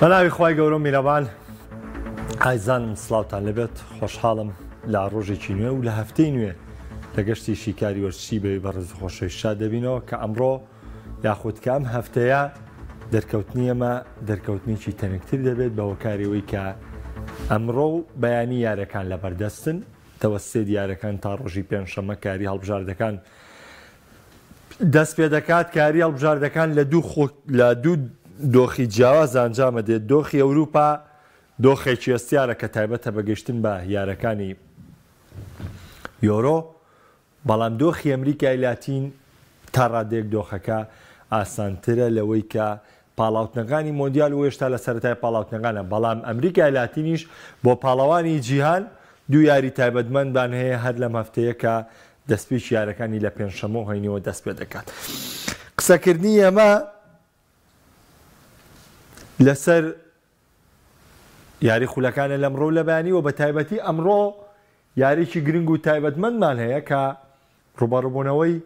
بەناوی خوای گەورە میرەبان ئایزانم سڵاوتان لەبێت خۆشحاڵم لە ڕۆژێکی نوێ و لە هەفتەی نوێ لە گەشتی شیکاری وەرزشی بەوەی بەڕێز خۆشەویستان دەبینەوە کە ئەمڕۆ یاخود کام هەفتەیە دەرکەوتنی ئەمە دەرکەوتنیی تەنکتر دەبێت بە هۆکارەوەی کە ئەمڕۆ بەیانی یارەکان لەبەردەستن تەوەسێ دیارەکان تا ڕۆژی پێنجشەممە کاری هەڵبژاردەکان دەست پێ دەکات کاری هەڵبژاردەکان لە دوو دۆخی جیاواز ئەنجامە دێت دۆخی ئەوروپا دۆخێکی ئەستیارە کە تایبەتە بەگەشتن بە یارەکانی یۆرۆ بەڵام دۆخی ئەمریکای لاتین تا ڕادێک دۆخەکە ئاسانترە لەوەی کە پاڵاوتنەکانی مۆندیال و هێشتا لە سەرەتای پاڵاوتنەکانە بەڵام ئەمریکای لاتینیش بۆ پاڵەوانی جیهان دوو یاری تایبەتمەندان هەیە هەر لەم هەفتەیە کە دەستپێچ یارەکانی لە پێنجشەممە هەینەوە دەست پێ دەکات. قسەکردنی ئەمە لەسەر یاری خولەکانە لەمڕۆ لە بەیانیەوە بە تایبەتی ئەمڕۆ یاریی گرنگ و تایبەتمەندمان هەیە کە ڕوبەڕووبوونەوەی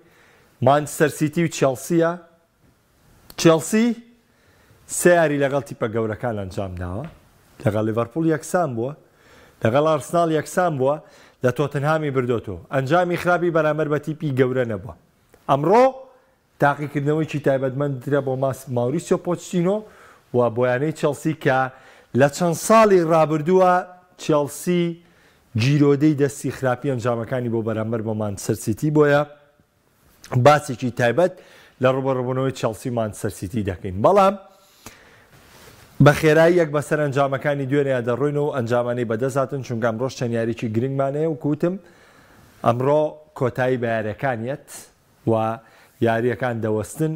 مانچستەر سیتی و چێلسیە. چێلسی سێ یاری لەگەڵ تیپە گەورەکان ئەنجام داوە، لەگەڵ لیڤەرپوڵ یەکسان بووە، لەگەڵ ئارسناڵ یەکسان بووە، لە تۆتنهامی بردۆتەوە. ئەنجامی خراپی بەرامبەر بە تیپی گەورە نەبووە. ئەمڕۆ تاقیکردنەوەیکی تایبەتمەندرە بۆ ماوریسیۆ پۆچتینۆ و بۆیانەی چێلسی کە لە چەند ساڵی ڕابردووە چێلسی گیرۆدەی دەستی خراپی ئەنجامەکانی بۆ بەرامبەر بۆ مانچستەر سیتی بۆیە باسێکی تایبەت لە ڕوبەڕووبوونەوەی چێلسی مانچستەر سیتی دەکەین. بەڵام بە خێرایی یەک بەسەر ئەنجامەکانی دوێنەیە دەڕۆینەوە ئەنجامانەی بەدەستهاتن چونکە ئەمڕۆژ چەند یاریی گرنگمانەیە و کوتم ئەمڕۆ کۆتایی بە یاریەکانیەت و یاریەکان دەوەستن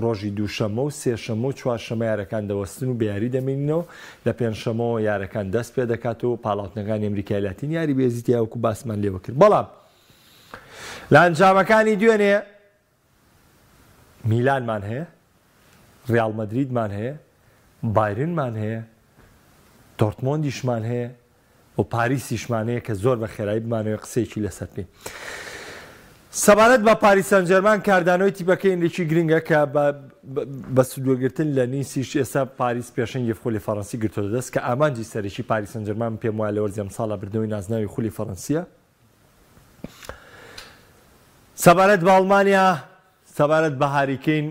ڕۆژی دووشەممە و سێشەممە و چوارشەمە یارەکان دەوەستن و بەیاری دەمێنینەوە لە پێنجشەممەوە یارەکان دەست پێ دەکات و پاڵاوتنەکانی ئەمریکای لاتین یاری بێزیتی یاوەکو باسمان لێوە کرد. بەڵام لە ئەنجامەکانی دوێنێ میلانمان هەیە، ڕیاڵ مەدریدمان هەیە، بایرنمان هەیە، دۆرتمۆندیشمان هەیە و پاریسیشمان هەیە کە زۆر بە خێرایی بمانەوە قسەیەکی لەسەر بکەین. سەبارەت بە پاریس سەن ژەرمان کاردانەوەی تیپەکەیەکی گرنگە کە بە سودوەگرتن لە نیسیش ئێستا پاریس پێشەنگی خولی فەڕەنسی گرتووە دەست کە ئامانجی سەرەکی پاریس سەن ژەرمان پێم وایە لە وەرزی ئەم ساڵە بردنەوەی نازناوی خولی فەڕەنسیە. سەبارەت بە ئەڵمانیا سەبارەت بە هاریکین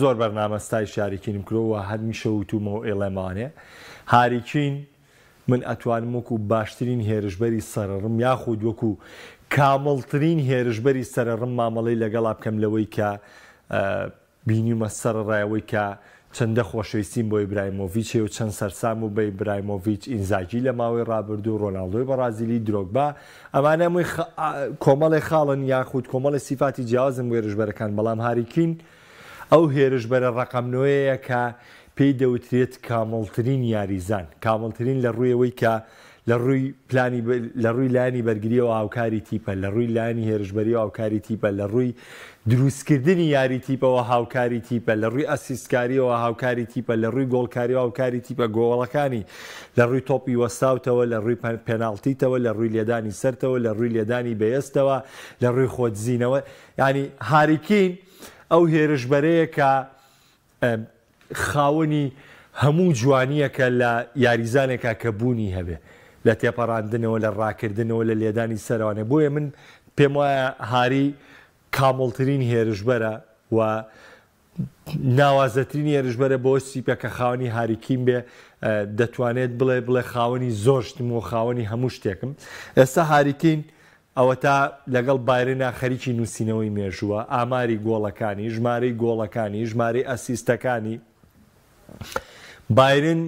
زۆر بەرنامەستای شاریکینم کردەوە هەر میشە وتومەوە ئێڵێمانێ هاریکین من ئەتوانم وەکو باشترین هێرشبەری سەرڕم یاخود وەکو کامڵترین هێرشبەری سەرڕم مامەڵەی لەگەڵا بکەم لەوەی کە بینیمە سەرڕایەوەی کە چەندە خۆشەویستیم بۆ ئیبراهیمۆڤیچ و چەند سەرسام و بە ئیبراهیمۆڤیچ ئینزاگی لە ماوەی ڕابردوو ڕۆناڵدۆی بەرازیلی درۆگبا ئەمانە هەمووی کۆمەڵی خاڵن یاخود کۆمەڵی سیفاتی جیاوازن بۆ هێرشبەرەکان بەڵام هاریکین ئەو هێرشبەرە ڕقەمنەوەیە کە پێی دەوترێت کامڵترین یاریزان کامڵترین لە ڕوویەوەی کە لە ڕووی لایانی بەرگریەوە هاوکاری تیپە لە ڕووی لایانی هێرشبەریەوە هاوکاری تیپە لە ڕووی دروستکردنی یاری تیپەوە هاوکاری تیپە لە ڕووی ئەسیستکاریەوە هاوکاری تیپە لە ڕووی گۆڵکاریەوە هاوکاری تیپە گۆڵەکانی لە ڕووی تۆپی وەستاوتەوە لە ڕووی پێناڵتیتەوە لە ڕووی لێدانی سەرتەوە لە ڕووی لێدانی بەیەستەوە لە ڕووی خۆتزیینەوە ینی هاریکین ئەو هێرشبەرەیە کە خاوەنی هەموو جوانیەکە لە یاریزانێکە کە بوونی هەبێ لە تێپەڕاندنەوە لە ڕاکردنەوە لە لێدانی سەروانێ بۆیە من پێم وایە هاری کامڵترین هێرشبەرە و ناوازەترین هێرشبەرە بۆ سیپەکە خاوەنی هاریکین بێ دەتوانێت بڵێ خاوەنی زۆرشتم و خاوەنی هەموو شتێکم. ئێستا هاریکین ئەوە تا لەگەڵ بایرنە خەریکی نووسینەوەی مێژووە ئاماری گۆڵەکانی ژمارەی گۆڵەکانی ژمارەی ئەسیستەکانی بایرن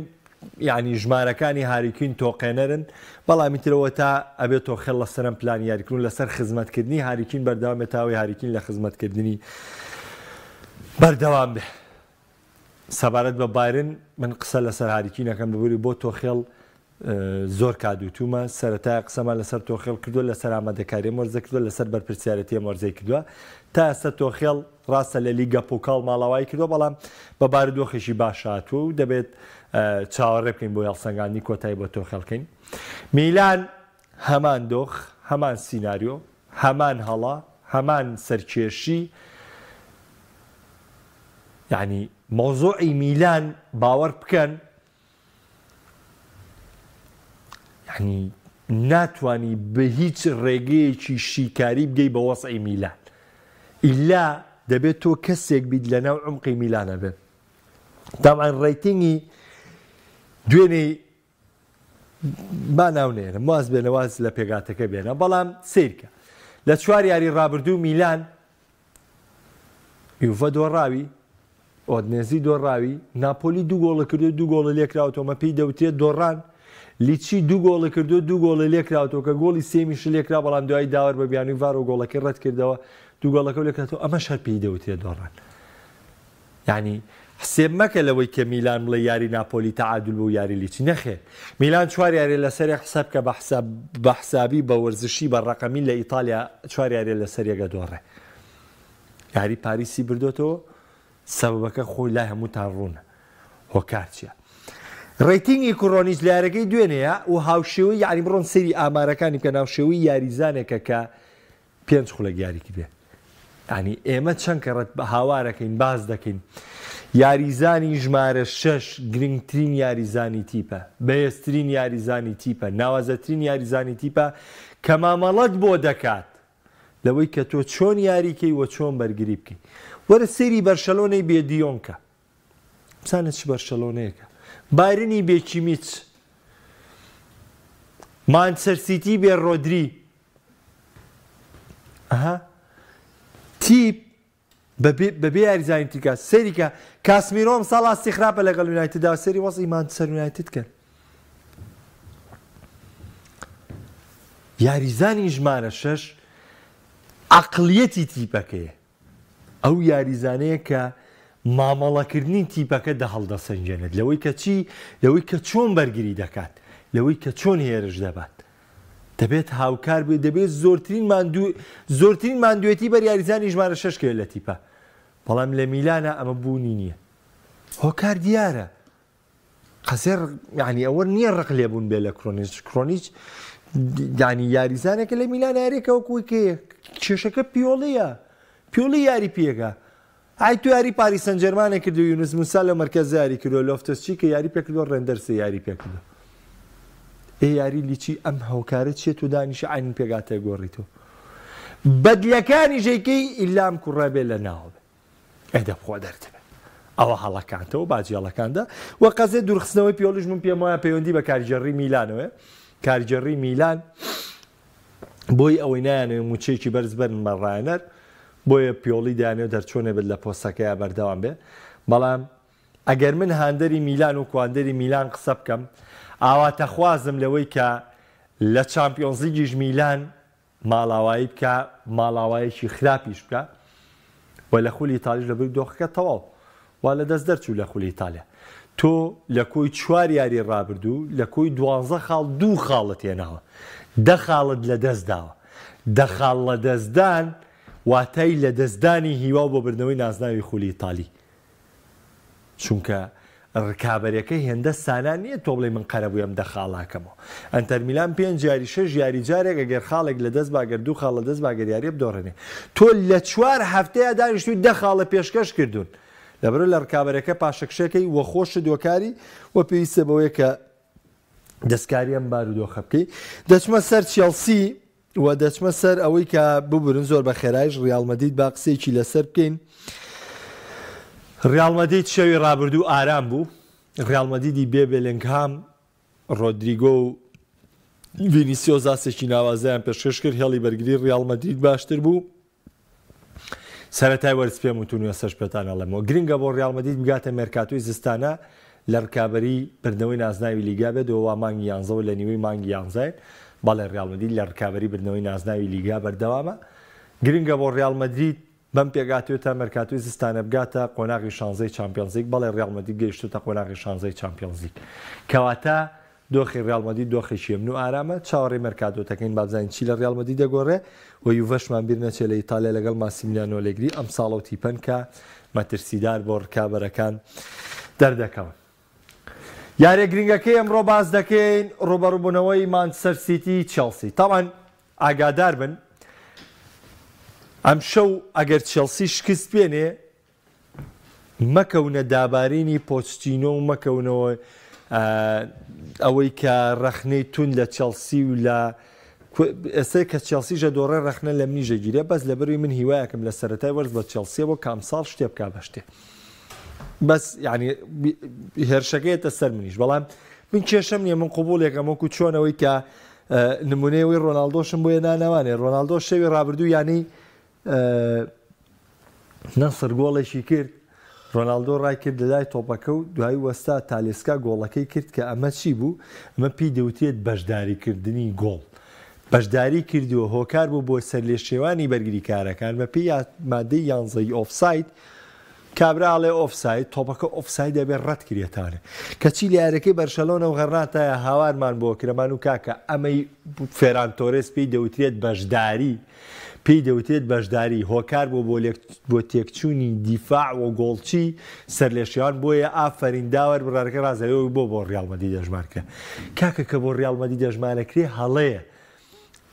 یعنی ژمارەکانی هاریکین تۆقێنەرن بەڵامی ترەوە تا ئەبێت تۆ خێڵ لەسەرم پلان یاریکردن لەسەر خزمەتکردنی هاریکین بەردەوامێت تاوی هاریکین لە خزمەتکردنی بەردەوام بێ. سەبارەت بە بایرن من قسە لەسەر هاریکینەکەم ببووری بۆ تۆ خێڵ زۆر کادوتومە سەرەتا قسەمان لەسەر تۆخێڵ کردووە لەسەر ئامادەکاری مۆرزە کردووە لەسەر بەرپرسیارەتی مۆرزەی کردووە تا ئێستا تۆخێڵ ڕاستە لە لیگە پۆکاڵ ماڵاوای کردووە بەڵام بە بارودۆخێکی باش هاتووە و دەبێت چاوەڕێ بکەین بۆ هەڵسەنگاندنی کۆتایی بۆ تۆخێڵکەین. میلان هەمان دۆخ هەمان سیناریۆ هەمان هەڵا هەمان سەرکێشی یعنی مۆزوعی میلان باوەڕ بکەن یعنی ناتوانی بە هیچ ڕێگەیەکی شیکاری بگەی بە وەسعی میلان ئیلا دەبێت تۆ کەسێک بیت لە ناو عمقی میلانە بێت تاوان ڕێتینگی دوێنێ با ناونێنم واز بێنە واز لە پێگاتەکە بێنە بەڵام سیرکە لە 4 یاری ڕابردوو میلان یوڤە دۆڕاوی ئۆدنێزی دۆڕاوی ناپۆلی 2 گۆڵە کردو 2 گۆڵە لێکراوەوە پێی دەوتێت دۆڕان لیچی 2 گۆڵە کردو 2 گۆڵە لێکراوەوە کە گۆڵی سێمیش لێکرا بەڵام دوای داوەر بە بیانوی وار و گۆڵەکەی ڕەت کردەوە 2 گۆڵەکە لێکراتەوە ئەمە شەر پێی دەوتێت دۆڕان یعنی حسێب مەکە لەوەی کە میلان بڵێ یاری ناپۆلی تەعادول بوو یاری لیچی نەخێ میلان 4 یاری لەسەری حساب کە بە حسابی بە وەرزشی بە ڕەقەمی لە ئیتالیا 4 یاری لەسەریەگە دۆڕێ یاری پاریسی بردوێتەوە سەبەبەکە خۆی لای هەمووتان ڕوونە هۆکار چییە ڕێتینگی کوڕۆنیچ لە یارەکەی دوێنەیە و هاوشێوەی یعنی بڕۆن سەری ئامارەکانی کە ناوشێوەی یاریزانێکە کە 5 خولەک یاریکی بێ ینی ئێمە چەند کە ڕەت بە هاوارەکەین باز دەکەین یاریزانی ژمارە 6 گرنگترین یاریزانی تیپە بەهێزترین یاریزانی تیپە ناوازەترین یاریزانی تیپە کە مامەڵەت بۆ دەکات لەوەی کە تۆ چۆن یاریکەی وە چۆن بەرگری بکەی وەرە سەیری بەرشەلۆنەی بێدیۆنکە بزانێت چ بەرشەلۆنەیەکە بایرنی بێکیمیچ مانچەستەر سیتی بێ ڕۆدری تیپ بەبێ یاریزانی تیکە سەریکە کاسمیرۆم ساڵا سیخراپە لەگەڵ یونایتددا سەری وەزی مانچەستەر یونایتد کرد یاریزانی ژمارە 6 عەقڵیەتی تیپەکەیە ئەو یاریزانەیە کە مامەڵەکردنی تیپەکە دە هەڵدەسەنجێنێت لەوەی کە چی لەوەی کە چۆن بەرگری دەکات لەوەی کە چۆن هێرش دەبات دەبێت هاوکار بێت دەبێت زۆرترین ماندوێتی بەر یاریزانی ژمارە 6 کرد لە تیپە بەڵام لە میلانە ئەمە بوونی نییە هۆکار دیارە قەسێر یعنی ئەوە نییە ڕق لێبوون بێ لە کرۆنیچ یعنی یاریزانێکە لە میلان یاریەکەوە کویکەیە کێشەکە پیۆڵی یاری پێکە ئای تو یاری پاریس سەن جەرمانێک کردو یونس موسا لە مەرکەز یاری کردو لۆفتەسچی کە یاری پێکردو ڕێندەرسە یاری پێکردو یاری لیچی ئەم هەوکارە چێت و دانیشە عین پێگاتە گۆڕیتەوە بەدلەکانی ژێکەی ئیلام کوڕە بێ لە ناوە ئەدەبخوا دەردبێت ئەوە هەڵەکانتەوە باجی هەڵەکاندا وە قەزێ دوورخستنەوەی پیۆلیش من پێم وایە پەیوەندی بە کارگەڕی میلانەوە کارگەڕی میلان بۆی ئەوەی نایانێ موچەیەکی بەرز بەرن بەڕایەنەر بۆیە پیۆڵی دایانێت دەرچۆنێ بێت لە پۆستەکەیە بەردەوام بێ بەڵام ئەگەر من هاندەری میلان و کواندەری میلان قسە بکەم ئاواتە خوازم لەوەی کە لە چامپیۆنز لیگیش میلان ماڵاوایی بکە ماڵاوایەکی خراپیش بکە و لە خولی ئیتالیش لە بری دۆخەکە تەواو وا لە دەست دەرچوو لە خولی ئیتالیا تۆ لە کۆی 4 یاری ڕابردوو لە کۆی 12 خاڵ 2 خاڵت هێناوە 10 خاڵت لە دەست داوە 10 خاڵ لە دەستدان واتای لە دەستدانی هیوا بۆ بردنەوەی نازناوی خولی ئیتالی چونکە ڕکابەرەکەی هێندە سانان نییە تۆ بڵێ من قەرە بوویم 10 خاڵاکەمەوە ئەنتەر میلان 5 یاری 6 یاری جارێک ئەگەر خاڵێک لە دەست باگەر 2 خاڵ لە دەست باگەر یاریە بدۆڕێنێ تۆ لە 4 هەفتەیە دانیشتوی 10 خاڵە پێشکەش کردوون لەبەرۆ لە ڕکابەرەکە پاشەکشەکەی وە خۆشت دۆکاری وە پێویستە بەوەیە کە دەستکاری ئەم بارودۆخە بکەی دەچمە سەر چێلسی و دەچمە سەر ئەوەی کە ببورن زۆر بە خێرایش ڕیال مەدرید با قسەیەکی لەسەر بکەین ڕیال مەدرید شەوی ڕابردوو ئارام بوو ڕیال مەدریدی بێ بێلینگهام ڕۆدریگۆ و ڤینیسیۆس ئاسێکی ناوازیان پێشکەش کرد هێڵی بەرگری ڕیال مەدرید باشتر بوو سەرەتای وەرز پێم وتون سەرش پێتان ئەڵێمەوە گرنگە بۆ ڕیال مەدرید بگاتە مێرکاتۆی زستانە لە ڕکابەری بردنەوەی نازناوی لیگا بێت دەوە مانگی 11 و لە نیوەی مانگی 11 بەڵێ ڕیال مەدرید لە ڕکابەری بردنەوەی نازناوی لیگا بەردەوامە گرنگە بۆ ڕیال مەدرید بەم پێگاتوێت تا مەرکاتۆی زستانە بگاتە قۆناغی 16 چامپیۆنز لیگ بەڵێ ڕیال مەدرید گەیشتوتە قۆناغی 16 چامپیۆنز لیگ کەواتە دۆخی ڕیال مەدرید دۆخێکی ئەمن و ئارامە چاوەڕێی مەرکاتۆتەکەین با بزانین چی لە ڕیال مەدرید دەگۆڕێ و یوڤەشمان بیر نەچێت لە ئیتالیا لەگەڵ ماسیمیلیانۆ ئەلێگری ئەم ساڵە و تیپەن کە مەترسیدار بۆ ڕکابەرەکان دەردەکەون یارێ گرنگەکەی ئەمڕۆ باز دەکەین ڕوبەڕووبوونەوەی مانچەستەر سیتی چێلسی تاوان ئاگادار بن ئەم شەو ئەگەر چێلسی شکست بێنێ مەکەونە دابارینی پۆچتینۆ و مەکەونەوە ئەوەی کە ڕەخنەی تون لە چەلسی و لە ئێستا کە چێلسیژە دۆڕێ ڕەخنە لە منیژە گیرێ بەس لە بەروی من هیوایەکەم لە سەرەتای وەرز بە چێلسیە بۆ کام ساڵ شتێ بکا بە شتێ بەس یعنی هێرشەکەیەتە سەر منیش بەڵام من کێشەم نییە من قوبوڵێکم وەکو چۆنەوەی کە نمونەیەوەی ڕۆناڵدۆشم بۆ نانەوانێ ڕۆناڵدۆ شەوی ڕابردوو ینی نەسر گۆڵێکی کرد ڕۆناڵدۆ ڕای کرد لەلای تۆپەکە و دوای وەستا تالێسکا گۆڵەکەی کرد کە ئەمە چی بوو ئەمە پێی دەوتێت بەشداریکردنی گۆڵ بەشداری کردووە هۆکار بوو بۆ سەر لێ شێوانی بەرگری کارەکان بە پێی مادەی یانزەی ئۆفساید کابراڵێ ئۆفساید تۆپەکە ئۆفساید دەبێت ڕەت کرێتانە کەچی لە یارەکەی بەرشەلۆنە و غەڕاتایە هاوارمان بۆ کرەمان و کاکە ئەمەی فێران تۆرێس پێی دەوترێت بەشداری پێی دەوتێت بەشداری هۆکار بۆ تێکچوونی دیفاع و گۆڵچی سەر لێ شێوان بۆیە ئافرین داوەر بڕارەکە ڕازەوەی بۆ ڕیاڵمەدی دەژمارکە کاکە کە بۆ ڕیاڵمەدی دەژمانەکرێ هەڵەیە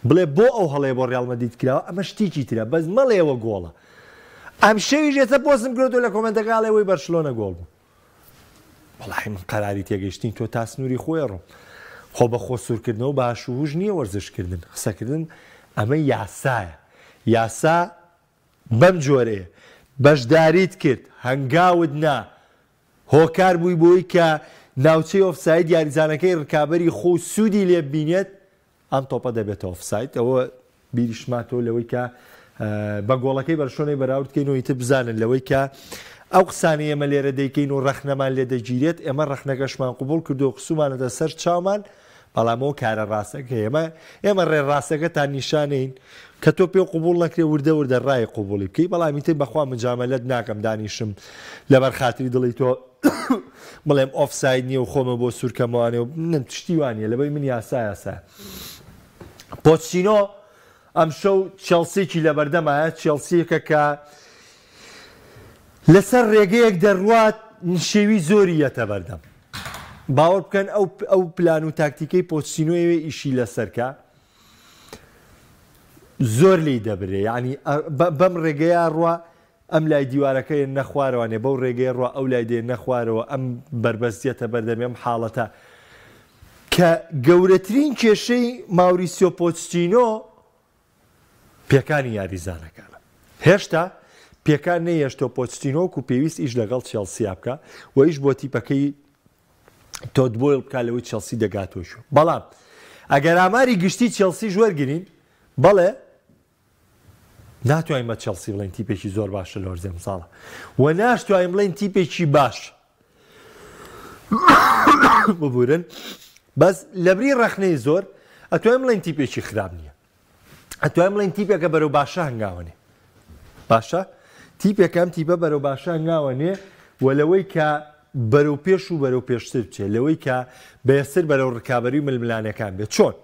بڵێ بۆ ئەو هەڵەیە بۆ ڕیاڵمەدیت کراوە ئەمە شتێکی ترە بەس مەڵێەوە گۆڵە ئەم شەویش ێستا پۆستم کردو لە کۆمنتەکەڵێەوەی بەرشلۆنە گۆڵ بوو وەڵاهی من قەراری تێگەیشتین تۆ تا سنووری خۆی ڕۆم خۆ بە خۆ سوورکردنەوە باشوهوژ نییە وەرزشکردن قسەکردن ئەمە یاسایە یاسا بەم جۆرەیە بەشداریت کرد هەنگاوت نا هۆکار بووی بۆی کە ناوچەی ئۆفساید یاریزانەکەی ڕکابەری خۆ سوودی لێ بینێت ئەم تۆپە دەبێتە ئۆفساید ئەوە بیریشماتەوە لەوەی کە بە گۆڵەکەی بەرشۆنەی بەراوردکەینەوەی تر بزانن لەوەی کە ئەو قسانی ئێمە لێرە دەیکەین و ڕەخنەمان لێ دەگیرێت ئێمە ڕەخنەکەشمان قوبوڵ کردو و قسومانەتە سەر چاومان بەڵامەوە کارە ڕاستەکە ئێمە ڕێڕاستەکەتان نیشانین کە تۆ پێ قوبوڵ نەکرێ وردە وردە ڕای قوبوڵی بکەی بەڵامی تر بەخوا مجامەلەت ناکەم دانیشم لەبەر خاتری دڵی تۆ بڵێم ئۆفساید نییە و خۆمە بۆ سوورکەمەوانێ و تشتی وانە لەبەی من یاسا پۆچینۆ ئەم شەو چێلسیێکی لەبەردەمایە چێلسیەکە کە لەسەر ڕێگەیەک دەڕوات شێوی زۆری یەتە بەردەم باوەڕ بکەن ئەو پلان و تاکتیکەی پۆچینۆیەوێ ئیشی لەسەرکە زۆر لی دەبرێ ینی بەم ڕێگەیە ڕوا ئەم لای دیوارەکەی نەخوارەوانێ بەو ڕێگەی ڕوا ئەو لای دێ نەخوارەوە ئەم بربەستیەتە بەردەمێم حاڵەتە کە گەورەترین کێشەی ماوریسیۆ پۆچینۆ پێکانی یاریزانەکانە هێشتا پێکان نەیەشتۆ پۆچینۆک و پێویست ئیش لەگەڵ چێلسیا بکە و ئیش بۆ تیپەکەی تۆت بۆیڵ بکە لەوەی چێلسی دەگاتۆشو بەڵام ئەگەر ئاماری گشتی چێلسی وەرگرین بەڵێ ناتوانین بە چێلسی بڵێن تیپێکی زۆر باشە لە وەرزێ ساڵە و ناشتوانین بڵێن تیپێکی باش ببورن بەس لەبری ڕەخنەی زۆر ئەتوانین بڵێن تیپێکی خراپ نییە ئەتوانین بڵێن تیپێکە بەرەو باشە هەنگاوەنێ باشە تیپێکم تیپە بەرەو باشە هەنگاوەنێ و لەوەی کە بەرەو پێش و بەرەو پێشتر بچێت لەوەی کە بەیەسر بەرەو ڕکابەری ململانەکان بێت چۆن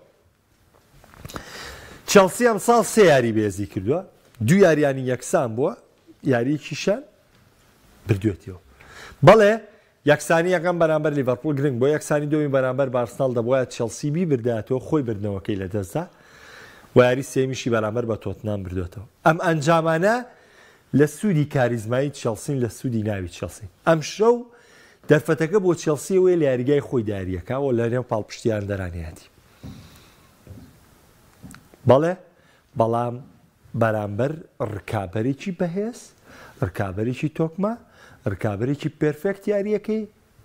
چێلسی ئەم ساڵ سێ یاری بێزی کردووە دوو یاریانی یەکسان بووە یاریەکیشان بردوێتەوە بەڵێ یەکسانی یەکەم بەرامبەر لیڤەرپوڵ گرنگ بۆ یەکسانی دومی بەرامبەر بارسناڵ دەبوایە چێلسی بیبردایەتەوە خۆی بردنەوەکەی لەدەستدا و یاری سێمیشی بەرامبەر بە تۆتنام بردوێتەوە ئەم ئەنجامانە لە سوودی کاریزمایی چێلسین لە سوودی ناوی چێلسین ئەم شەو دەرفەتەکە بۆ چێلسیەوەی لە یاریگای خۆی داریەکەوە لە نێو پاڵپشتیان دەرانیاتی بەڵێ بەڵام بەرامبەر ڕکابەرێکی بەهێز ڕکابەرێکی تۆکمە ڕکابەرێکی پێرفێکت یاریەکەی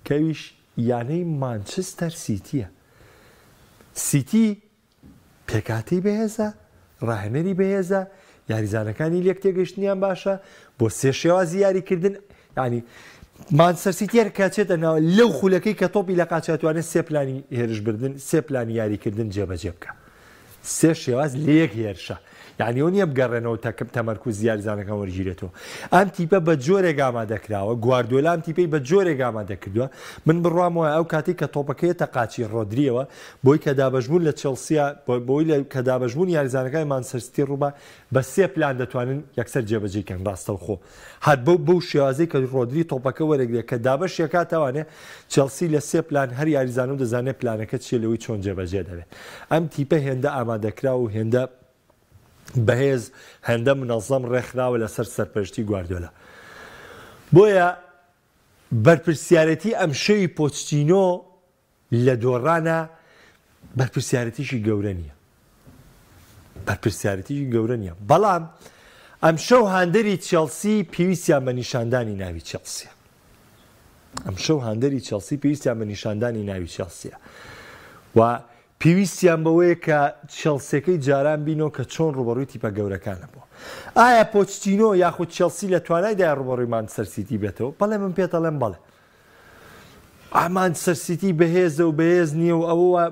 کەویش یانەی مانچستەر سیتیە سیتی پێکاتی بەهێزە ڕاهێنەری بەهێزە یاریزانەکانی لێک تێگەشتنیان باشە بۆ سێ شێوازی یاریکردن ینی مانچستەر سیتی کاچێتە ناوە لەو خولەکەی کە تۆپی لە قاچاتوانێت سێ پلانی هێرشبردن سێ پلانی یاریکردن جێبەجێ بکە سێ شێواز لە یەک هێرشە یعنی ئەو نییە بگەڕێنەوە تەمەرکوز یاریزانەکان وەرگیرێتەوە ئەم تیپە بە جۆرێک ئامادەکراوە گواردیۆلا ئەم تیپەی بە جۆرێک ئامادەکردووە من بڕوامەوە ئەو کاتی کە تۆپەکەیەتە قاچی ڕۆدریەوە بۆی کە دابەشبوون لە چێلسیا بۆی کە دابەشبوون یاریزانەکانی مانچستەر سیتی ڕووبە بە سێ پلان دەتوانن یەکسەر جێبەجێکەن ڕاستەوخۆ هەر بەو شێوازەی کە ڕۆدری تۆپەکە وەرەگرێت کە دابەش یەکاتەوانێ چێلسی لە سێ پلان هەر یاریزان و دەزانێت پلانەکە چیە لەوەی چۆن جێبەجێ دەبێت ئەم تیپە هێندە ئامادەکرا و هێندە بەهێز هەندە منەظەم ڕێکخراوە لەسەر سەرپەرشتی گواردیۆلا بۆیە بەرپرسیارەتی ئەم شەوی پۆچتینۆ لە دۆڕانە بەرپرسیارەتیشی گەورە نییە، بەرپرسیارەتیشی گەورە نییە. بەڵام ئەم شەو هاندەری چێلسی پێویستیان بە نیشاندانی ناوی چێلسیە. ئەم شەو هاندەری چێلسی پێویستیان بە نیشاندانی ناوی چێلسیە و پێویستیان بەوەیە کە چێلسیەکەی جاران بینەوە کە چۆن ڕوبەڕووی تیپە گەورەکانە بووە. ئایا پۆچتینۆ یاخود چێلسی لە توانایدا ڕوبەڕووی مانچستەر سیتی بێتەوە؟ بەڵێ من پێتەڵێم بەڵێ. مانچستەر سیتی بەهێزە و بەهێز نییە و ئەوە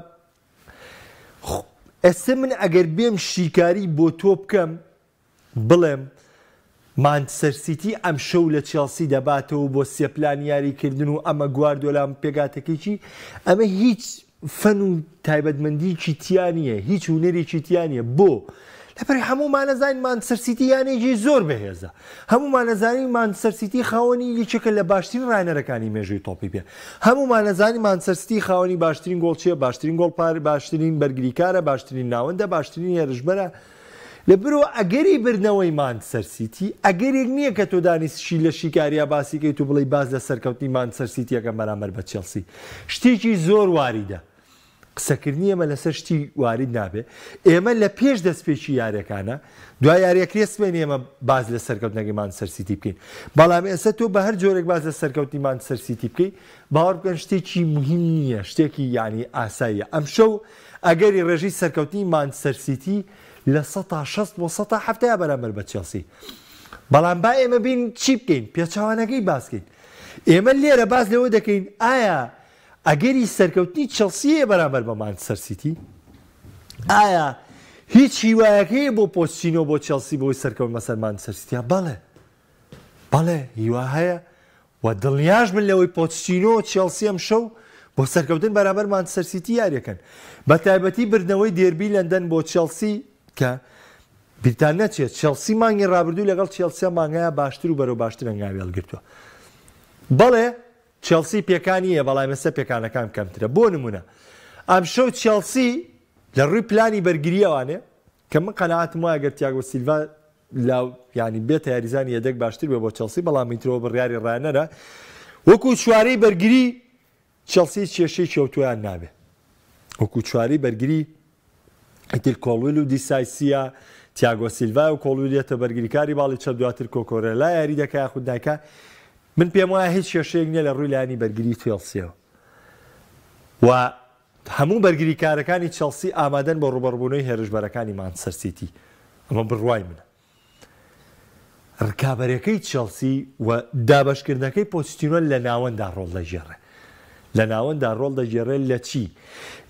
ئێستا من ئەگەر بێم شیکاری بۆ تۆ بکەم بڵێم مانچستەر سیتی ئەم شەو لە چێلسی دەباتەوە بۆ سێپلان یاریکردن و ئەمە گواردیۆلا پێگاتەکەیکی ئەمە هیچ فەن و تایبەتمەندیی تیا نییە، هیچ هونەرێکی تیا نییە. بۆ لەبەر هەمومان نەزانین مانچستەر سیتی یانێکی زۆر بەهێزە، هەمومان نەزانین مانچستەر سیتی خاوەنی یەکێکە لە باشترین ڕاینەرەکانی مێژووی تۆپی پێ، هەمومان نەزانین مانچستەر سیتی خاوەنی باشترین گۆڵچیە، باشترین گۆڵپار، باشترین بەرگریکارە، باشترین ناوەندە، باشترین هێرشبەرە. لەبەرەوە ئەگەری بردنەوەی مانچستەر سیتی ئەگەرێک نییە کە تۆ دانیشی لە شیکاریە باسیکەیت و بڵێ باز لە سەرکەوتنی مانچستەر سیتیەکەم بەرامبەر بە چێلسی. شتێکی زۆر واریدە. قسەکردنی ئێمە لەسەر شتی وارد نابێ. ئێمە لە پێش دەستپێکی یاریەکانە دوای یاریەکرێ سبێنی ئێمە باز لە سەرکەوتنەکەی مانچستەر سیتی بکەین. بەڵام ئێستا تۆ بە هەر جۆرێک باز لە سەرکەوتنی مانچستەر سیتی بکەی باوەڕ بکەن شتێکی مهم نییە، شتێکی یعنی ئاساییە. ئەم شەو ئەگەری ڕێژەی سەرکەوتنی مانچستەر سیتی لە 160 بۆ 170 بەرامبەر بە چێلسی. بەڵام با ئێمە بین چی بکەین؟ پێچاوانەکەی باسکەین. ئێمە لێرە باز لەوە دەکەین ئایا ئەگەری سەرکەوتنی چێلسیە بەرامبەر بە مانچستەر سیتی؟ ئایا هیچ هیوایەکەی بۆ پۆچتینۆ بۆ چێلسی بۆی سەرکەوت مەسەر مانچستەر سیتیە؟ بەڵێ بەڵێ هیوا هەیە و دڵنیاش من لەوەی پۆچتینۆ چێلسی ئەم شەو بۆ سەرکەوتن بەرامبەر مانچستەر سیتی یاریەکەن. بە تایبەتی بردنەوەی دێربی لەندەن بۆ چێلسی کە بیرتان نەچێت چێلسی مانگی ڕابردوو لەگەڵ چێلسیا مانگایە باشتر و بەرەو باشتر ئەنگاوی هەڵگرتووە. بەڵێ چێلسی پێکانیە بەڵام ئێستا پێکانەکان کەمترە. بۆ نمونە ئەم شەو چێلسی لە ڕووی پلانی بەرگریەوانێ کە من قەناعەتم وایە ئەگەر تیاگۆ سیلڤا ینی بێتە یاریزانی یەدەک باشتر بێ بۆ چێلسی، بەڵام میترۆ بڕیاری ڕایەنەرە وەکو چوارەی بەرگری چێلسی کێشەی کەوتویان نابێ. وەکو چوارەی بەرگری ئیتر کۆڵویل و دیسایسیە تیاگۆ سیلڤا و کۆڵویلێتە بەرگریکاری باڵی چەپ دواتر کۆکۆرێلا یاری دەکە یاخود ناکە. من پێم وایە هیچ کێشەیەک نییە لە ڕووی لایانی بەرگری چێلسیەوە و هەموو بەرگریکارەکانی چێلسی ئامادەن بۆ ڕوبەڕبوونەوەی هێرشبەرەکانی مانچستەر سیتی. ئەمە بڕوای منە. ڕکابەرەکەی چێلسی و دابەشکردنەکەی پۆچتینۆ لە ناوەندا ڕۆڵ دەژێڕێ. لە ناوەندا ڕۆڵ دەژێڕێت لە چی؟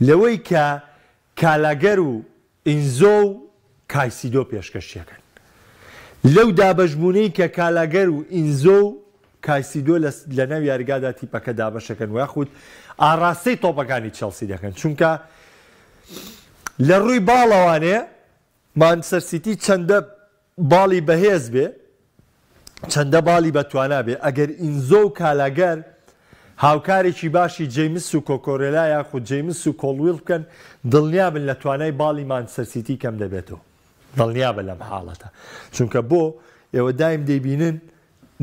لەوەی کە کالاگەر و ئینزۆ و کایسیدۆ پێشکەشیەکەن. لەو دابەشبوونەی کە کالاگەر و ئینزۆ و کایسیدۆ لە ناو یاریگادا تیپەکە دابەشەکەن و یاخود ئاڕاستەی تۆپەکانی چێلسی دەکەن. چونکە لە ڕووی باڵەوانێ مانچستەر سیتی چەندە باڵی بەهێز بێ چەندە باڵی بەتوانا بێ ئەگەر ئینزۆ و کالاگەر هاوکارێکی باشی جەیمس و کۆکۆرێلا یاخود جەیمس و کۆڵویل بکەن دڵنیا بن لە توانای باڵی مانچستەر سیتی کەم دەبێتەوە. دڵنیا بە لەم حاڵەتە. چونکە بۆ ئێوە دایم دەیبینن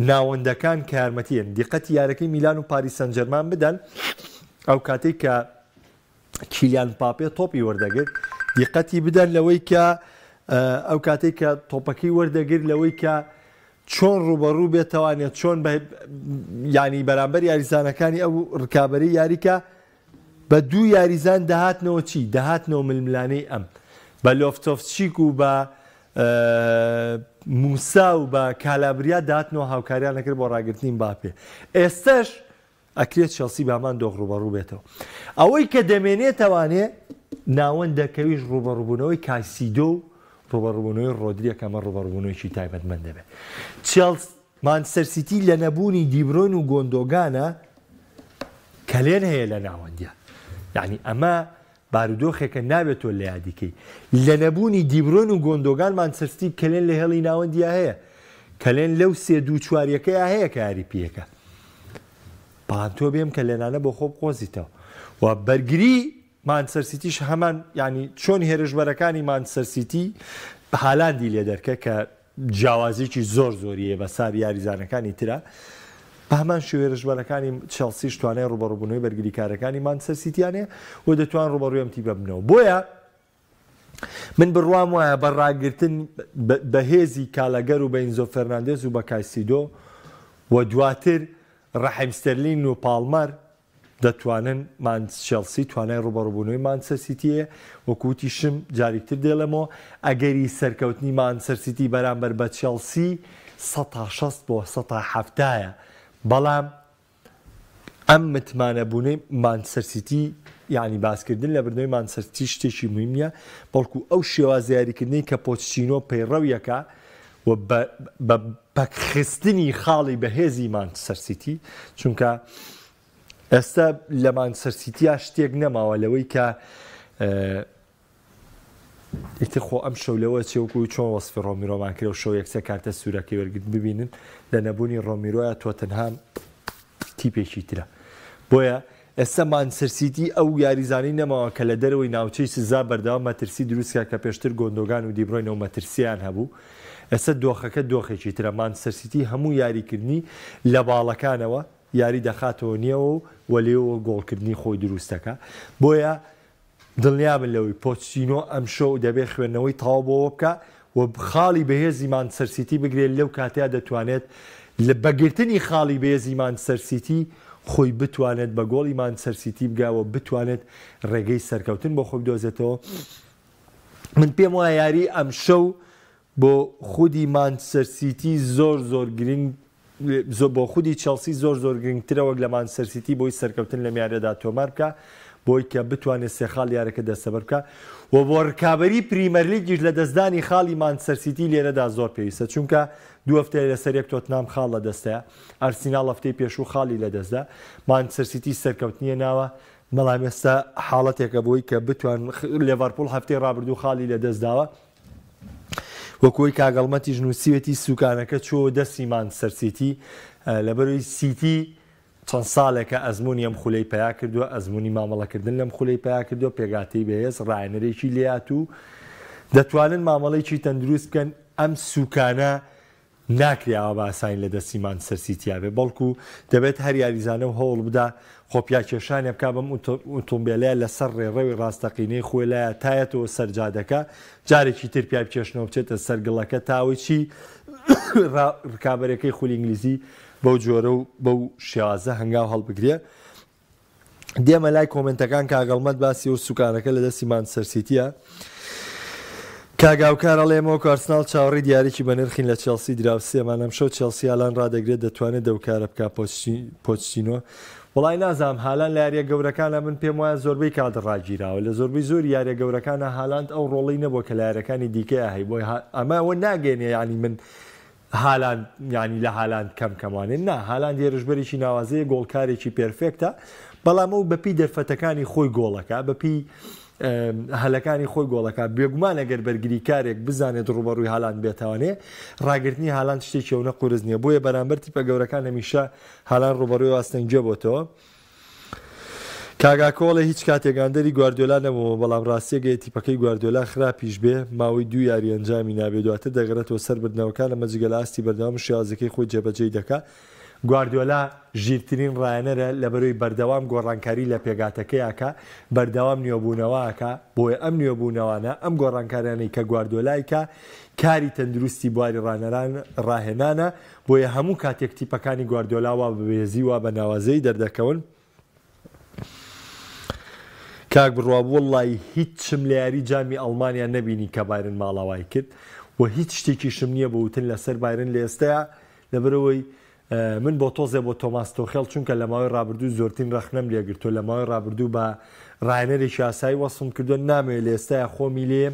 ناوەندەکان کە یارمەتیەن. دیقەتی یارەکەی میلان و پاریس سەن جەرمان بدەن ئەو کاتێک کە کیلیان مباپێ تۆپی وەردەگرت دیقەتی بدەن لەوەی کە ئەو کاتێک کە تۆپەکەی وەردەگرت لەوەی کە چۆن ڕوبەڕوو بێتوانێت چۆن ینی بەرامبەر یاریزانەکانی ئەو ڕکابەری یاریکە بە دوو یاریزان دەهاتنەوە چی؟ دەهاتنەوە ململانەی ئەم بە لۆفتۆفچیک و بە موسا و بە کالابریا داتنەوە هاوکاریان نەکرد بۆ ڕاگررتنی مباپێ. ئێستش ئەکرێت چێلسی بامان دۆخ ڕوبەڕوو بێتەوە. ئەوەی کە دەمێنێتەوانێ ناوەندەکەویش ڕوبەڕووبوونەوەی کایسیدۆ و ڕوبەڕووبوونەوەی ڕۆدریەکە ئەمە ڕوبەڕووبوونەوەیکی تایبەتمەند دەبێت. مانچستەر سیتی لە نەبوونی دیبرۆین و گۆندۆگانە کەلێن هەیە لە ناوەندیە. یعنی ئەمە بارودۆخێکە نابێتۆ لە یادیکەی. لە نەبوونی دیبرۆین و گۆندۆگان مانچستەر سیتی کەلێن لە هێڵی ناوەندیە هەیە. کەلێن لەو سێ دوو چواریەکەیە هەیە کە یاری پێەکە. بەڵام تۆ بێم کە لێنانە بۆ خۆ بقۆزیتەوە و بەرگری مانچستەر سیتیش هەمان ینی چۆن هێرشبەرەکانی مانچستەر سیتی هالاندی لێ دەرکە کە جیاوازێکی زۆر زۆریە بە سار یاریزانەکانی ترە. بە هەمان شێوەیە ڕژبەرەکانی چێلسیش توانای ڕوبەڕووبوونەوەی بەرگریکارەکانی مانچستەر سیتیانێ و دەتوان ڕوبەڕووی ئەم تیپە بنەوە. بۆیە من بڕوام وایە بە ڕاگرتن بەهێزی کالاگەر و بە ئینزۆ فەرناندێز و بە کایسیدۆ و دواتر ڕەحیم ستەرلین و پاڵمەر دەتوانن چێلسی توانای ڕوبەڕووبوونەوەی مانچستەر سیتیە. وەکوتی شم جاریتر دێڵێمەوە ئەگەری سەرکەوتنی مانچستەر سیتی بەرامبەر بە چێلسی 160 بۆ 170ە، بەڵام ئەم متمانەبوونەی مانچستەر سیتی یعنی باسکردن لە بردنەوەی مانچستەر سیتی شتێکی مهم نیە، بەڵکو ئەو شێوازە یاریکردنەی کە پۆچتینۆ پەیڕەویەکە و بە پەکخستنی خاڵی بەهێزی مانچستەر سیتی، چونکە ئێستا لە مانچستەر سیتیا شتێک نەماوە لەوەی کە ئیتر خۆ ئەم شەو لەوە چێوەکو چۆن وەسفی ڕۆمیرۆمان کرد و شەو یەکسە کارتە سوورەکەی وەرگرت ببینن لە نەبوونی ڕۆمیرۆیە تۆتنهام تیپێکی ترە. بۆیە ئێستا مانچستەر سیتی ئەو یاریزانی نەماوە کە لە دەرەوەی ناوچەی سزا بەردەوام مەترسی دروستکە کە پێشتر گۆندۆگان و دیبڕۆینەوە مەترسیان هەبوو. ئێستا دۆخەکە دۆخێکی ترە. مانچستەر سیتی هەموو یاریکردنی لە باڵەکانەوە یاری دەخاتەوە نییەوە و وەلێەوە گۆڵکردنی خۆی دروستەکە. بۆیە دڵنیابن لەوەی پۆچتینۆ ئەم شەو دەبێت خوێندنەوەی تەواو بۆەوە بکە و خاڵی بەهێزی مانچستەر سیتی بگرێت. لەو کاتیا دەتوانێت لە بەگرتنی خاڵی بەهێزی مانچستەر سیتی خۆی بتوانێت بە گۆڵی مانچستەر سیتی بگاوە بتوانێت ڕێگەی سەرکەوتن بۆ خۆی بدۆزێتەوە. من پێم وایە یاری ئەم شەو بۆ خودی مانچستەر سیتی زۆر گرنگ، بۆ خودی چێلسی زۆر گرنگترە وەک لە مانچستەر سیتی بۆی سەرکەوتن لە میارەدا تۆمار بکە، بۆی کە بتوانێت سێ خاڵ یارەکە دەستەبەر بکە و بۆ ڕکابەری پریمەر لیگیش لە دەستدانی خاڵی مانچستەر سیتی لێرەدا زۆر پێویستە، چونکە دوو هەفتەیە لەسەر یەک تۆتنام خاڵ لە دەستەیە، ئەرسیناڵ هەفتەی پێشوو خاڵی لە دەستدا، مانچستەر سیتی سەرکەوتنیە ناوە. بەڵام ئێستا حاڵەتێکە بۆی کە بتوان لێڤەرپوڵ هەفتەی ڕابردوو خاڵی لە دەستداوە، وەکوی کاگەڵمەتی ژنووسیوەتی سوکانەکە چوە دەستی مانچستەر سیتی لەبەرەوەی سیتی چەند ساڵێکە ئەزمموی ئەم خولەی پیا کردووە، ئەزمموی مامەڵەکردن لەم خولەی پیا کردووە، پێگاتەی بەهێز ڕایەنەرێکی لێات و دەتوانن مامەڵێکی تەندروست بکەن. ئەم سوکانە ناکراوە باساین لە دەستی مانچستەر سیتیا بێ، بەڵکو دەبێت هەر یاریزانە و هەوڵ بدا خۆپیاکێشانێ بکە بەم ئۆتۆمبیلەیە لەسەر ڕێڕەوی ڕاستەقینەی خۆی لایە تایەتەوە سەرجادەکە، جارێکی تر پیا بکێشنەوە بچێتە سەرگڵەکە تاوی چی ڕکابەرەکەی خولی ئینگلیزی بەو جۆرە و بەو شێوازە هەنگاو هەڵبگرێ. دێمە لای کۆمنتەکان کاگەڵمەت باسی و سوکانەکە لە دەستی مانچستەر سیتیە. کاگاوکارەڵێمەوە کارسناڵ چاوەڕی دیارێکی بە نرخین لە چێلسی دراوسێمان ئەم شەو چێلسی هالان ڕادەگرێت دەتوانێت دەوکارە بکە پۆچتینۆ. وڵای نازام هالان لە یاریە گەورەکانە من پێم وایە زۆربەی کات ڕاگیراوە، لە زۆربەی زۆر یاریە گەورەکانە هالاند ئەو ڕۆڵی نەبووە کە لە یارەکانی دیکەیە هەی بۆی ئەمەوە ناگەێنێ ینی من هالاند ینی لە هالاند کەمکەمانێن نا، هالاند هێرشبەرێکی ناوازەیە گۆڵکارێکی پێرفێکتە، بەڵام ئەو بەپی دەرفەتەکانی خۆی گۆڵەکە بەپی هەلەکانی خۆی گۆڵەکە بێگومان ئەگەر بەرگری کارێک بزانێت ڕوبەڕووی هالاند بێتوانێ ڕاگررتنی هالاند شتێکی ئەو نەقورز نییە، بۆیە بەرامبەر تیپە گەورەکان هەمیشە هالاند ڕوبەڕووی ئاستەنگێ بۆتەوە. کاگاکۆڵە هیچ کاتێکاندەری گواردیۆلا نەبووە، بەڵام ڕاستیەگەی تیپەکەی گواردیۆلا خراپیش بێ ماوەی دوو یاری ئەنجامی نابێت، دواتر دەگەڕێتەوە سەر بردنەوەکان لە مەجگە لە ئاستی بەردەوام شێوازەکەی خۆی جێبەجێ دەکا. گواردیۆلا ژیرترین ڕایەنەرە لەبەرەوەی بەردەوام گۆڕانکاری لە پێگاتەکەیەکە، بەردەوام نیۆبوونەوەکە، بۆیە ئەم نیۆبوونەوانە ئەم گۆڕانکارانەی کە گواردیۆلایکە کاری تەندروستی بواری ڕانەران ڕاهێنانە، بۆیە هەموو کاتێک تیپەکانی گواردیۆلاوە بەبێزی و بە ناوازەی دەردەکەون. کاک بڕوابوو وڵڵی هیچم لە یاری جامی ئەڵمانیا نەبینی کە بایرن ماڵاوای کرد و هیچ شتێکی شم نییە بە وتن لەسەر بایرن لە ئێستەیە، لەبەرەوەی من بۆ تۆزێ بۆ تۆماس تۆخێڵ چونکە لە ماوەی ڕابردوو زۆرترین ڕەخنەم لێگرتۆ، لە ماوەی ڕابردوو بە ڕایەنەرێکی ئاسایی وەسم کردو نامەوێت لە ئێستەیە خۆمی لێ،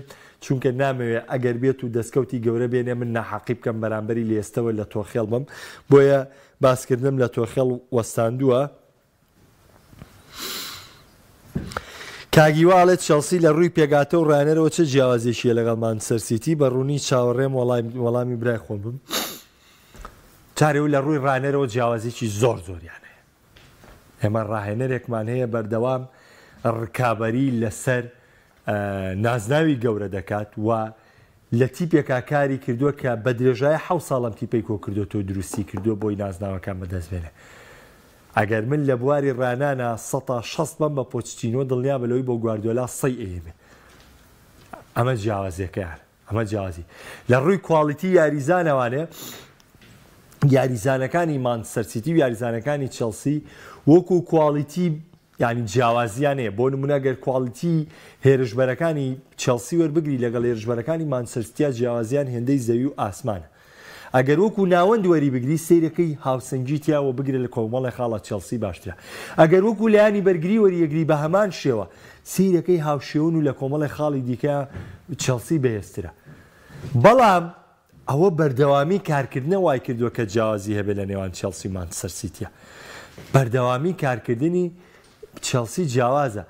چونکە نامەوێت ئەگەر بێت و دەستکەوتی گەورە بێنێ من ناحەقی بکەم بەرامبەری لە ئێستەوە لە تۆخێڵ بم، بۆیە باسکردنم لە تۆخێڵ وەستاندووە. کاگیواڵێت چێلسی لە ڕووی پێگاتە و ڕایەنەرەوە چه جیاوازێکیە لەگەڵ مانچستەر سیتی، بە ڕوونی چاوەڕێم وەڵامی برای خۆم بم. چارەوە لە ڕووی ڕایەنەرەوە جیاوازێکی زۆریانەیە، ئێمە ڕاهێنەرێکمان هەیە بەردەوام ڕکابەری لەسەر نازناوی گەورە دەکات و لە تیپێکا کاری کردووە کە بە درێژایە 7 ساڵم تیپەی کۆ کردوتەوە دروستی کردووە بۆی نازناوەکان بەدەست بێنێ. ئەگەر من لە بواری ڕانانە 160 بم بە پۆچتینۆ دڵنیا بەلەوەی بۆ گواردیۆلا 100 ئێمێ. ئەمە جیاوازیەکەیان، ئەمە جیاوازی لە ڕووی کواڵیتی یاریزانەوانێ. یاریزانەکانی مانچستەر سیتی و یاریزانەکانی چێلسی وەکو کواڵیتی ینی جیاوازیانەیە. بۆ نمونە گەر کواڵیتی هێرشبەرەکانی چێلسی وەربگری لەگەڵ هێرشبەرەکانی مانچستەر سیتیا جیاوازیان هێندەی زەوی و ئاسمانە. ئەگەر وەکو ناوەند وەری بگری سیرەکەی هاوسەنگی تیاوە بگرێت لە کۆمەڵی خاڵە چێلسی باشترە. ئەگەر وەکو لایانی بەرگری وەریەگری بە هەمان شێوە سیرەکەی هاوشێون و لە کۆمەڵی خاڵی دیکە چێلسی بەهێزترە. بەڵام ئەوە بەردەوامی کارکردنە وای کردووە کە جیاوازی هەبێت لە نێوان چێلسی و مانچستەر سیتیە. بەردەوامی کارکردنی چێلسی جیاوازە.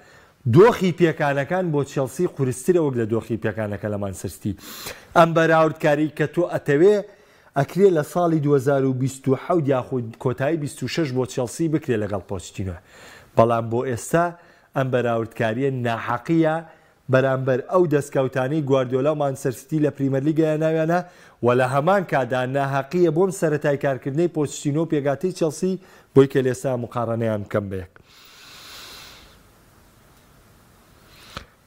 دۆخی پێکانەکان بۆ چێلسی قورسترە وەک لە دۆخی پێکانەکە لە مانچستەر سیتی. ئەم بەراوردکاری کە تۆ ئەتەوێ ئەکرێ لە ساڵی 2027 یاخود کۆتایی 26 بۆ چێلسی بکرێ لەگەڵ پۆچتینۆ. بەڵام بۆ ئێستا ئەم بەراوردکاریە ناحەقیە بەرامبەر ئەو دەستکەوتانەی گواردیۆلا و مانچستەر سیتی لە پریمەرلیگە ناویانە و لە هەمان کادا ناحەقیە بۆم سەرەتای کارکردنەی پۆچتینۆ پێگاتەی چێلسی بۆی کە لێستا مقارنەیان کەم بێک.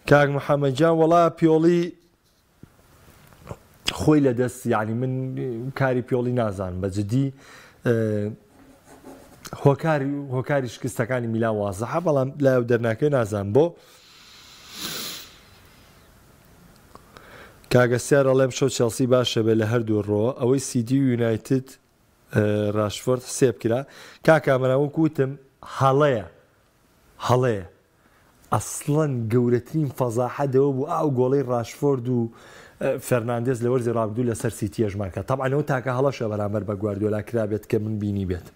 کاک محەممەد جان وەڵا پیۆڵی خۆی لە دەست یعنی من کاری پیۆڵی نازانم بەجددی هۆکاری شکستەکانی میلان وازەحە بەڵام لایو دەرناکەی نازان بۆ کاگەسیار ئەڵێم شەو چێلسی باشە بێت لە هەردوو ڕۆ ئەوەی سیتی و یونایتد راشفۆرد سێ بکرا کاکامەراوە کوتم هەڵەیە ئەسڵەن گەورەترین فەزاحەتەوە بوو ئاو گۆڵەی راشفۆرد و فەرناندێز لە وەرزی ڕابردوو لەسەر سیتی ژمارکە تەبعانەوە تاکە هەڵەشە بەرامبەر بە گواردیۆلا کرابێت کە من بینی بێت.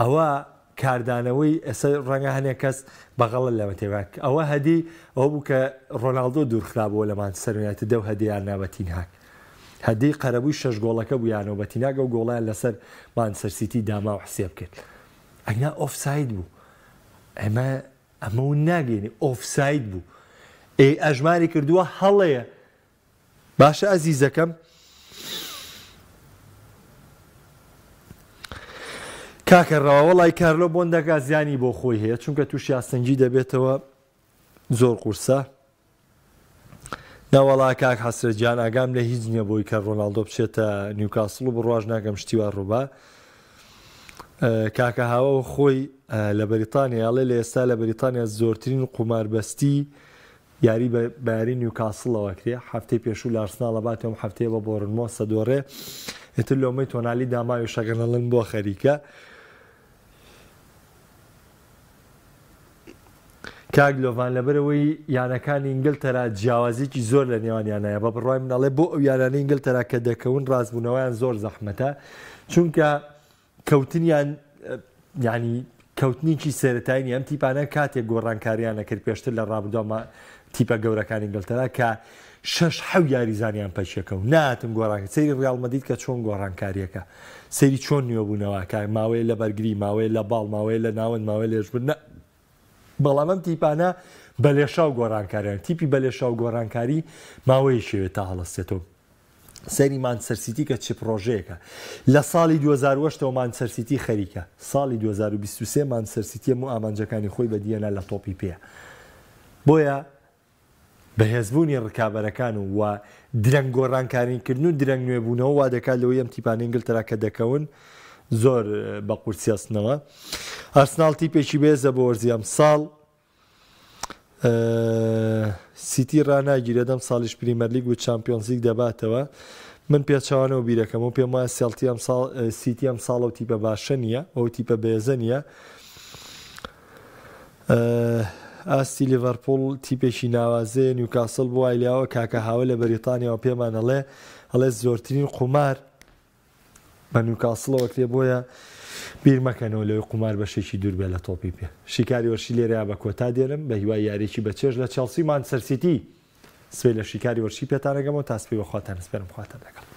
ئەوە کاردانەوەی ئێستا ڕەنگە هەنێک کەس بەغەڵە لەمە تێواک ئەوە هەدی ئەوە بوو کە ڕۆناڵدۆ دوورخرابەوە لە مانچستەر یونایتد دە و هەدییان نابەتین هاک هەدی قەرەبووی 6 گۆڵەکە بوویانەوە بەتیناگە و گۆڵیان لەسەر مانچستەر سیتی داما و حسێب کرد. ئەگنا ئۆفساید بوو ئەمە ناگەینێ ئۆفساید بوو ئەژماری کردووە هەڵەیە. باشە ئەزیزەکەم کاکە ڕەوەڵای کارلۆ بۆندەکە زیانی بۆ خۆی هەیە چونکە تووشی یاسەنگی دەبێتەوە زۆر قورسە. ناوەڵا کاک حەسرەتجان ئاگام لە هیچ نییە بۆی کە ڕۆناڵدۆ بچێتە نیوکاسڵ و بڕواژ ناکەم شتیوان ڕووبا. کاکە هاوە خۆی لە بەریتانیا ئەڵێ لە ئێستا لە بەریتانیا زۆرترین قوماربەستی یاری بەیاری نیوکاسڵەوە کرێ هەفتەی پێشوو لە ئارسناڵ باتەوە هەفتەیە بە بۆرنمۆ سەدۆڕێ ئێتر لۆمەی تۆنالی داماوی شەگەنەڵن بۆ خەریکە. کاک لۆڤان لەبەرەوەی یانەکانی ئینگلتەرا جیاوازێکی زۆر لە نێوانیانایە بە بڕای مناڵێ بۆ ئەو یانانەی ئینگلتەرا کە دەکەون ڕازبوونەوەیان زۆر زەحمەتە چونکە کەوتنیان ینی کەوتنیکی سێرەتایی ئەم تیپانە کاتێک گۆڕانکاریانە کرد پێشتر لە ڕابردووە تیپە گەورەکانی ئینگلتەرا کە 6 یاریزانیان پەچەکە و ناتم گۆڕانکە سەیری ڕیاڵ مەدید کە چۆن گۆڕانکاریەکە سەیری چۆن نیوەبوونەوە کە ماوەیە لە بەرگری ماوەیە لە باڵ ماوەیە لە ناوەند ماوەیە لێژبرن بەڵام ئەم تیپانە بەلێشا و گۆڕانکاریان تیپی بەلێشا و گۆڕانکاری ماوەیە شێوێت تا هەڵەستێتەوە. سەری مانچستەر سیتی کە چ پرۆژەیەکە لە ساڵی 2008ەوە مانچستەر سیتی خەریکە ساڵی 2023 مانچستەر سیتی و ئامانجەکانی خۆی بەدیێنا لە تۆپی پێ بۆیە بەهێزبوونی ڕکابەرەکان و درەنگ گۆڕانکاریکردن و درەنگ نوێبوونەوە وا دەکات لەوەی ئەم تیپانەی ئینگلتەرا کە دەکەون زۆر بە قورسیاستنەوە. ئارسناڵ تیپێکی بێزە بۆ وەرزی ئەم ساڵ سیتی ڕناگیرە دەم ساڵیش پریمەرلیگ و چامپیۆنز لیگ دەباتەوە. من پێچوانەوە بیرەکەم و پێم وایە سێڵتی ئەم سیتی ئەم ساڵە و تیپە باشە نییە ئەو تیپە بێزە نییە. ئاستی لیڤەرپۆڵ تیپێکی ناوازەیە نیوکاسڵ بۆ وایلیاوە کاکە هاوە لە بەریتانیاوە پێمان ئەڵێ زۆرترین قومار بە نیوکاسڵەوە کرێ بۆیە بیر مەکەنەوە لەوەی قومار بەشێکی دوور بێ لە تۆپی پێ. شیکاری وەرشی لێرەیە بە کۆتا دێنم بە هیوای یاریێکی بەچێژ لە چێلسی مانچستەر سیتی سوێ لە شیکاری وەرشی پێتانەگەمەوە تاسپی بەخواتان سپێرم خواتان لەگەڵ.